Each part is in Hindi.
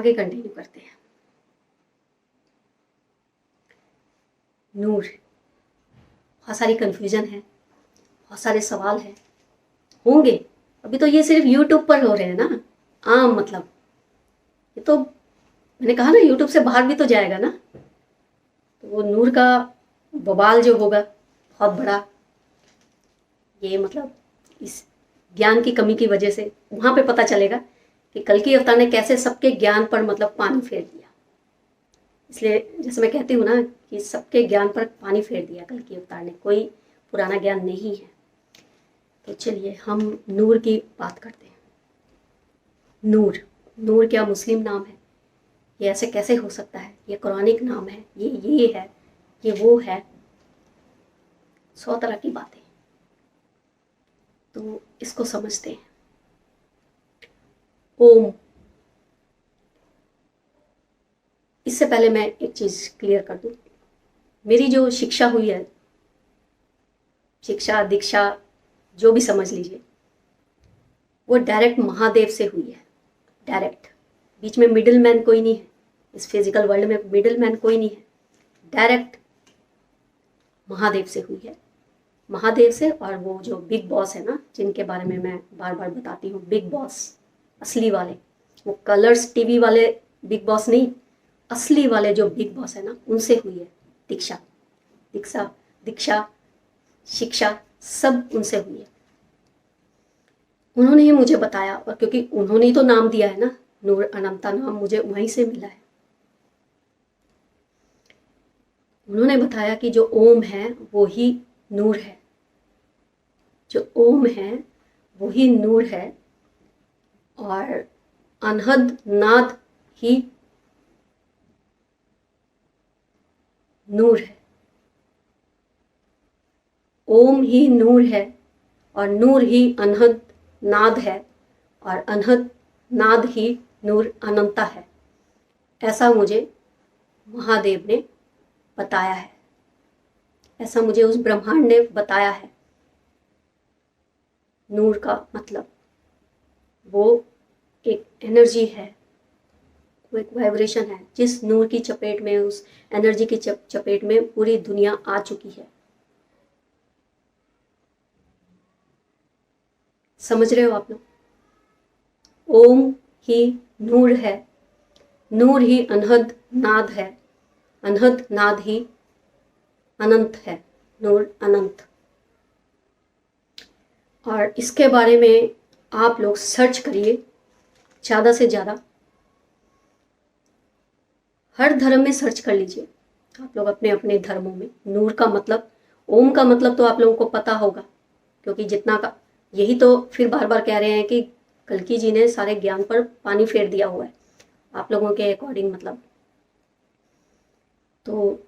आगे कंटिन्यू करते हैं। नूर, बहुत सारी कन्फ्यूजन है, बहुत सारे सवाल हैं, होंगे। अभी तो ये सिर्फ यूट्यूब पर हो रहे हैं ना, आम मतलब ये तो मैंने कहा ना यूट्यूब से बाहर भी तो जाएगा ना, तो वो नूर का बवाल जो होगा बहुत बड़ा, ये मतलब इस ज्ञान की कमी की वजह से वहाँ पे पता चलेगा कि कल्कि अवतार ने कैसे सबके ज्ञान पर मतलब पानी फेर दिया। इसलिए जैसे मैं कहती हूँ ना कि सबके ज्ञान पर पानी फेर दिया कल्कि अवतार ने, कोई पुराना ज्ञान नहीं है। तो चलिए हम नूर की बात करते हैं। नूर, नूर क्या मुस्लिम नाम है? ये ऐसे कैसे हो सकता है? ये कुरानिक नाम है, ये है, ये वो है, 100 तरह की बातें। तो इसको समझते हैं। ओम, इससे पहले मैं एक चीज़ क्लियर कर दूं, मेरी जो शिक्षा हुई है, शिक्षा दीक्षा जो भी समझ लीजिए, वो डायरेक्ट महादेव से हुई है, डायरेक्ट। बीच में मिडिल मैन कोई नहीं है, इस फिजिकल वर्ल्ड में मिडिल मैन कोई नहीं है, डायरेक्ट महादेव से हुई है, महादेव से। और वो जो बिग बॉस है ना, जिनके बारे में मैं बार बार बताती हूँ, बिग बॉस असली वाले, वो कलर्स टीवी वाले बिग बॉस नहीं, असली वाले जो बिग बॉस है ना, उनसे हुई है दीक्षा, दीक्षा दीक्षा शिक्षा सब उनसे हुई है। उन्होंने ही मुझे बताया, और क्योंकि उन्होंने ही तो नाम दिया है ना, नूर अनंता नाम मुझे वहीं से मिला है। उन्होंने बताया कि जो ओम है वो ही नूर है, जो ओम है वो ही नूर है, और अनहद नाद ही नूर है। ओम ही नूर है और नूर ही अनहद नाद है, और अनहद नाद ही नूर अनंता है। ऐसा मुझे महादेव ने बताया है, ऐसा मुझे उस ब्रह्मांड ने बताया है। नूर का मतलब वो एक एनर्जी है, वो एक वाइब्रेशन है, जिस नूर की चपेट में, उस एनर्जी की चपेट में पूरी दुनिया आ चुकी है। समझ रहे हो आप लोग? ओम ही नूर है, नूर ही अनहद नाद है, अनहद नाद ही अनंत है, नूर अनंत। और इसके बारे में आप लोग सर्च करिए ज़्यादा से ज़्यादा, हर धर्म में सर्च कर लीजिए आप लोग, अपने अपने धर्मों में। नूर का मतलब, ओम का मतलब तो आप लोगों को पता होगा, क्योंकि जितना का, यही तो फिर बार बार कह रहे हैं कि कल्कि जी ने सारे ज्ञान पर पानी फेर दिया हुआ है आप लोगों के अकॉर्डिंग। मतलब तो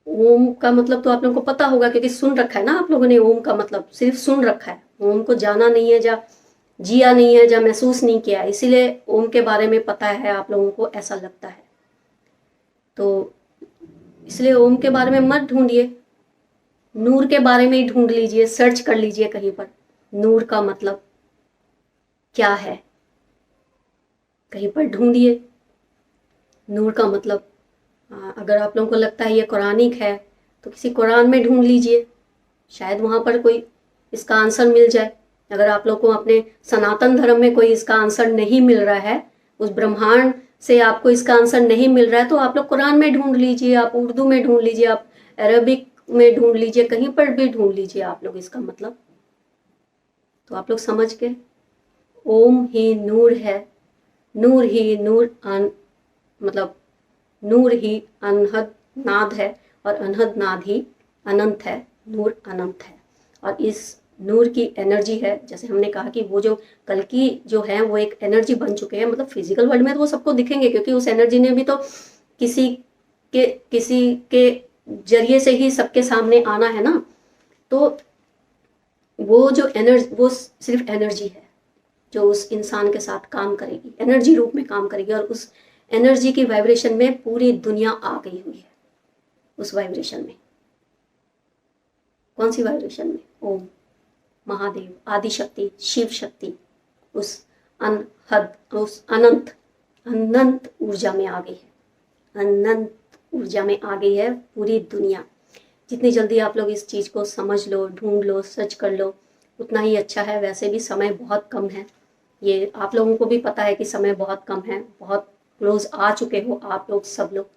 ओम का मतलब तो आप लोगों को पता होगा, क्योंकि सुन रखा है ना आप लोगों ने। ओम का मतलब सिर्फ सुन रखा है, ओम को जाना नहीं है, जा जिया नहीं है, जा महसूस नहीं किया, इसीलिए ओम के बारे में पता है आप लोगों को, ऐसा लगता है। तो इसलिए ओम के बारे में मत ढूंढिए, नूर के बारे में ही ढूंढ लीजिए, सर्च कर लीजिए कहीं पर, नूर का मतलब क्या है, कहीं पर ढूंढिए नूर का मतलब। अगर आप लोगों को लगता है ये कुरानिक है, तो किसी कुरान में ढूंढ लीजिए, शायद वहाँ पर कोई इसका आंसर मिल जाए। अगर आप लोग को अपने सनातन धर्म में कोई इसका आंसर नहीं मिल रहा है, उस ब्रह्मांड से आपको इसका आंसर नहीं मिल रहा है, तो आप लोग कुरान में ढूंढ लीजिए, आप उर्दू में ढूंढ लीजिए, आप अरबिक में ढूंढ लीजिए, कहीं पर भी ढूंढ लीजिए आप लोग इसका मतलब। तो आप लोग समझ गए, ओम ही नूर है, नूर ही नूर मतलब नूर ही अनहद नाद है, और अनहद नाद ही अनंत है, नूर अनंत है। और इस नूर की एनर्जी है, जैसे हमने कहा कि वो जो कल्कि जो है वो एक एनर्जी बन चुके हैं, मतलब फिजिकल वर्ल्ड में तो वो सबको दिखेंगे, क्योंकि उस एनर्जी ने भी तो किसी के जरिए से ही सबके सामने आना है ना। तो वो जो एनर्जी, वो सिर्फ एनर्जी है जो उस इंसान के साथ काम करेगी, एनर्जी रूप में काम करेगी, और उस एनर्जी की वाइब्रेशन में पूरी दुनिया आ गई हुई है। उस वाइब्रेशन में, कौन सी वाइब्रेशन में? ओम, महादेव, आदि शक्ति, शिव शक्ति, उस अनहद, उस अनंत अनंत ऊर्जा में आ गई है, अनंत ऊर्जा में आ गई है पूरी दुनिया। जितनी जल्दी आप लोग इस चीज़ को समझ लो, ढूंढ लो, सर्च कर लो, उतना ही अच्छा है। वैसे भी समय बहुत कम है, ये आप लोगों को भी पता है कि समय बहुत कम है, बहुत क्लोज आ चुके हो आप लोग सब लोग।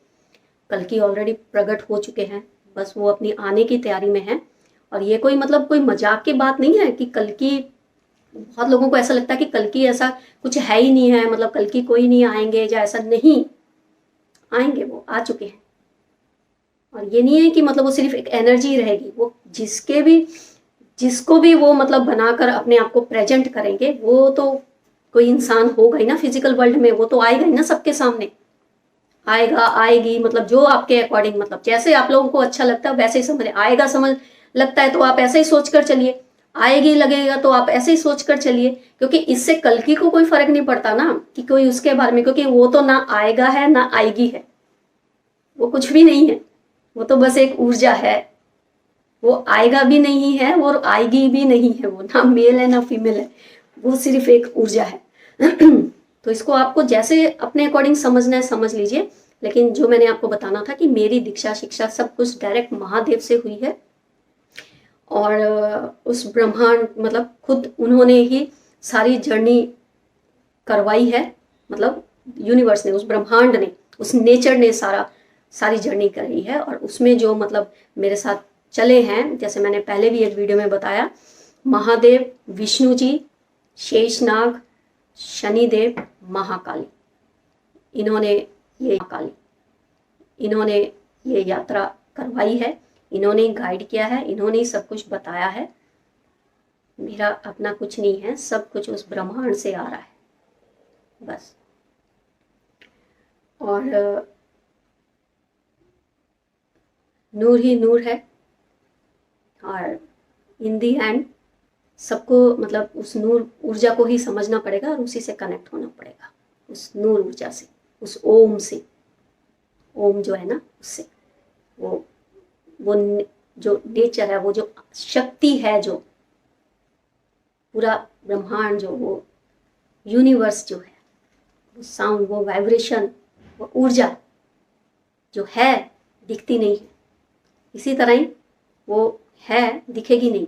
कल की ऑलरेडी प्रकट हो चुके हैं, बस वो अपनी आने की तैयारी में है। और ये कोई मतलब कोई मजाक की बात नहीं है कि कल की, बहुत लोगों को ऐसा लगता है कि कल की ऐसा कुछ है ही नहीं है, मतलब कल की कोई नहीं आएंगे या ऐसा नहीं, आएंगे, वो आ चुके हैं। और ये नहीं है कि मतलब वो सिर्फ एक एनर्जी रहेगी, वो जिसको भी वो मतलब बनाकर अपने आप को प्रेजेंट करेंगे, वो तो कोई इंसान होगा ही ना फिजिकल वर्ल्ड में, वो तो आएगा ही ना सबके सामने, आएगा, आएगी, मतलब जो आपके अकॉर्डिंग, मतलब जैसे आप लोगों को अच्छा लगता है वैसे ही समझ आएगा। समझ लगता है तो आप ऐसे ही सोच कर चलिए, आएगी लगेगा तो आप ऐसे ही सोच कर चलिए, क्योंकि इससे कल की को कोई फर्क नहीं पड़ता ना कि कोई उसके बारे में, क्योंकि वो तो ना आएगा है ना आएगी है, वो कुछ भी नहीं है, वो तो बस एक ऊर्जा है। वो आएगा भी नहीं है और आएगी भी नहीं है, वो ना मेल है ना फीमेल है, वो सिर्फ एक ऊर्जा है। तो इसको आपको जैसे अपने अकॉर्डिंग समझना है समझ लीजिए, लेकिन जो मैंने आपको बताना था कि मेरी दीक्षा शिक्षा सब कुछ डायरेक्ट महादेव से हुई है। और उस ब्रह्मांड मतलब खुद उन्होंने ही सारी जर्नी करवाई है, मतलब यूनिवर्स ने, उस ब्रह्मांड ने, उस नेचर ने सारी जर्नी करी है। और उसमें जो मतलब मेरे साथ चले हैं, जैसे मैंने पहले भी एक वीडियो में बताया, महादेव, विष्णु जी, शेषनाग, शनिदेव, महाकाली, इन्होंने ये यात्रा करवाई है, इन्होंने गाइड किया है, इन्होंने ही सब कुछ बताया है। मेरा अपना कुछ नहीं है, सब कुछ उस ब्रह्मांड से आ रहा है बस। और नूर ही नूर है, और इन दी एंड सबको मतलब उस नूर ऊर्जा को ही समझना पड़ेगा और उसी से कनेक्ट होना पड़ेगा, उस नूर ऊर्जा से, उस ओम से। ओम जो है ना, उससे वो जो नेचर है, वो जो शक्ति है, जो पूरा ब्रह्मांड, जो वो यूनिवर्स जो है, वो साउंड, वो वाइब्रेशन, वो ऊर्जा जो है, दिखती नहीं है, इसी तरह ही वो है, दिखेगी नहीं।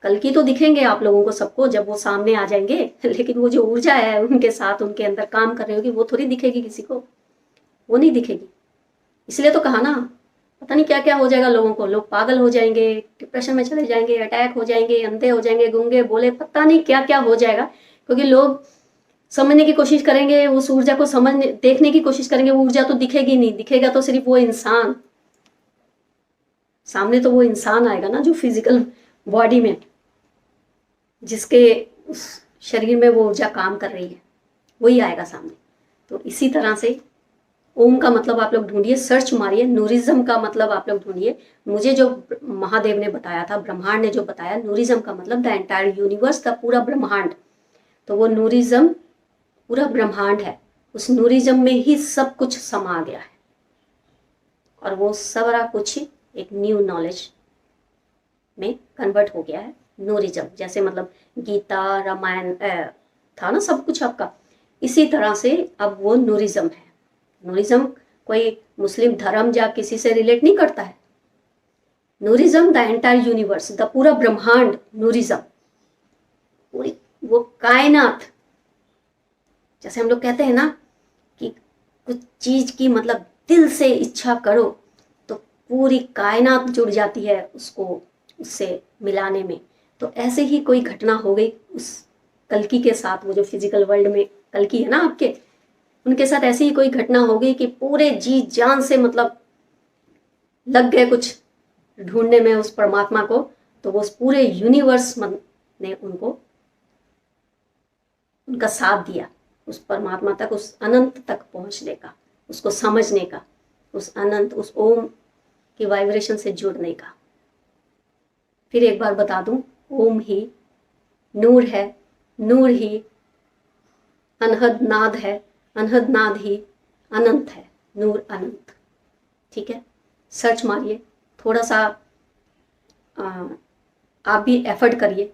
कल की तो दिखेंगे आप लोगों को सबको जब वो सामने आ जाएंगे, लेकिन वो जो ऊर्जा है उनके साथ, उनके अंदर काम कर रही होगी, वो थोड़ी दिखेगी किसी को, वो नहीं दिखेगी। इसलिए तो कहा ना, पता नहीं क्या क्या हो जाएगा लोगों को, लोग पागल हो जाएंगे, डिप्रेशन में चले जाएंगे, अटैक हो जाएंगे, अंधे हो जाएंगे, गूंगे बोले, पता नहीं क्या क्या हो जाएगा, क्योंकि लोग समझने की कोशिश करेंगे, उस ऊर्जा को देखने की कोशिश करेंगे, वो ऊर्जा तो दिखेगी नहीं, दिखेगा तो सिर्फ वो इंसान सामने, तो वो इंसान आएगा ना जो फिजिकल बॉडी में, जिसके उस शरीर में वो ऊर्जा काम कर रही है, वही आएगा सामने। तो इसी तरह से ओम का मतलब आप लोग ढूंढिए, सर्च मारिए, नूरिज्म का मतलब आप लोग ढूंढिए। मुझे जो महादेव ने बताया था, ब्रह्मांड ने जो बताया, नूरिज्म का मतलब द एंटायर यूनिवर्स, द पूरा ब्रह्मांड, तो वो नूरिज्म पूरा ब्रह्मांड है, उस नूरिज्म में ही सब कुछ समा गया है। और वो सारा कुछ एक न्यू नॉलेज में कन्वर्ट हो गया है, नूरिज्म। जैसे मतलब गीता, रामायण था ना सब कुछ आपका, इसी तरह से अब वो नूरिज्म है। नूरिज्म कोई मुस्लिम धर्म या किसी से रिलेट नहीं करता है। नूरिज्म द एंटायर यूनिवर्स, द पूरा ब्रह्मांड, नूरिज्म पूरी वो कायनात। जैसे हम लोग कहते हैं ना कि कुछ चीज की मतलब दिल से इच्छा करो तो पूरी कायनात जुड़ जाती है उसको, उससे मिलाने में। तो ऐसे ही कोई घटना हो गई उस कल्कि के साथ, वो जो फिजिकल वर्ल्ड में कल्कि है ना आपके, उनके साथ ऐसी ही कोई घटना हो गई कि पूरे जी जान से मतलब लग गए कुछ ढूंढने में उस परमात्मा को। तो वो उस पूरे यूनिवर्स ने उनको उनका साथ दिया उस परमात्मा तक, उस अनंत तक पहुंचने का, उसको समझने का, उस अनंत, उस ओम की वाइब्रेशन से जुड़ने का। फिर एक बार बता दूं, ओम ही नूर है, नूर ही अनहद नाद है, अनहद नाद ही अनंत है, नूर अनंत। ठीक है, सर्च मारिए थोड़ा सा, आप भी एफर्ट करिए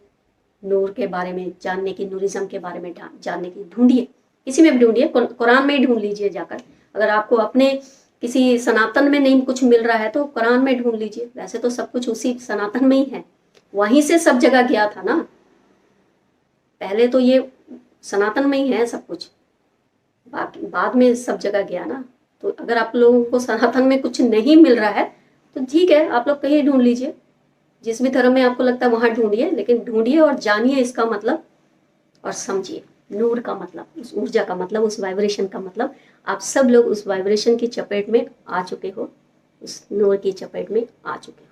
नूर के बारे में जानने की, नूरिज्म के बारे में जानने की, ढूंढिए किसी में भी ढूंढिए, कुरान में ही ढूंढ लीजिए जाकर। अगर आपको अपने किसी सनातन में नहीं कुछ मिल रहा है तो कुरान में ढूंढ लीजिए। वैसे तो सब कुछ उसी सनातन में ही है, वहीं से सब जगह गया था ना। पहले तो ये सनातन में ही है सब कुछ, बाकी बाद में सब जगह गया ना। तो अगर आप लोगों को सनातन में कुछ नहीं मिल रहा है तो ठीक है, आप लोग कहीं ढूंढ लीजिए, जिस भी धर्म में आपको लगता है वहां ढूंढिए, लेकिन ढूंढिए और जानिए इसका मतलब और समझिए नूर का मतलब, उस ऊर्जा का मतलब, उस वाइब्रेशन का मतलब। आप सब लोग उस वाइब्रेशन की चपेट में आ चुके हो, उस नूर की चपेट में आ चुके हो।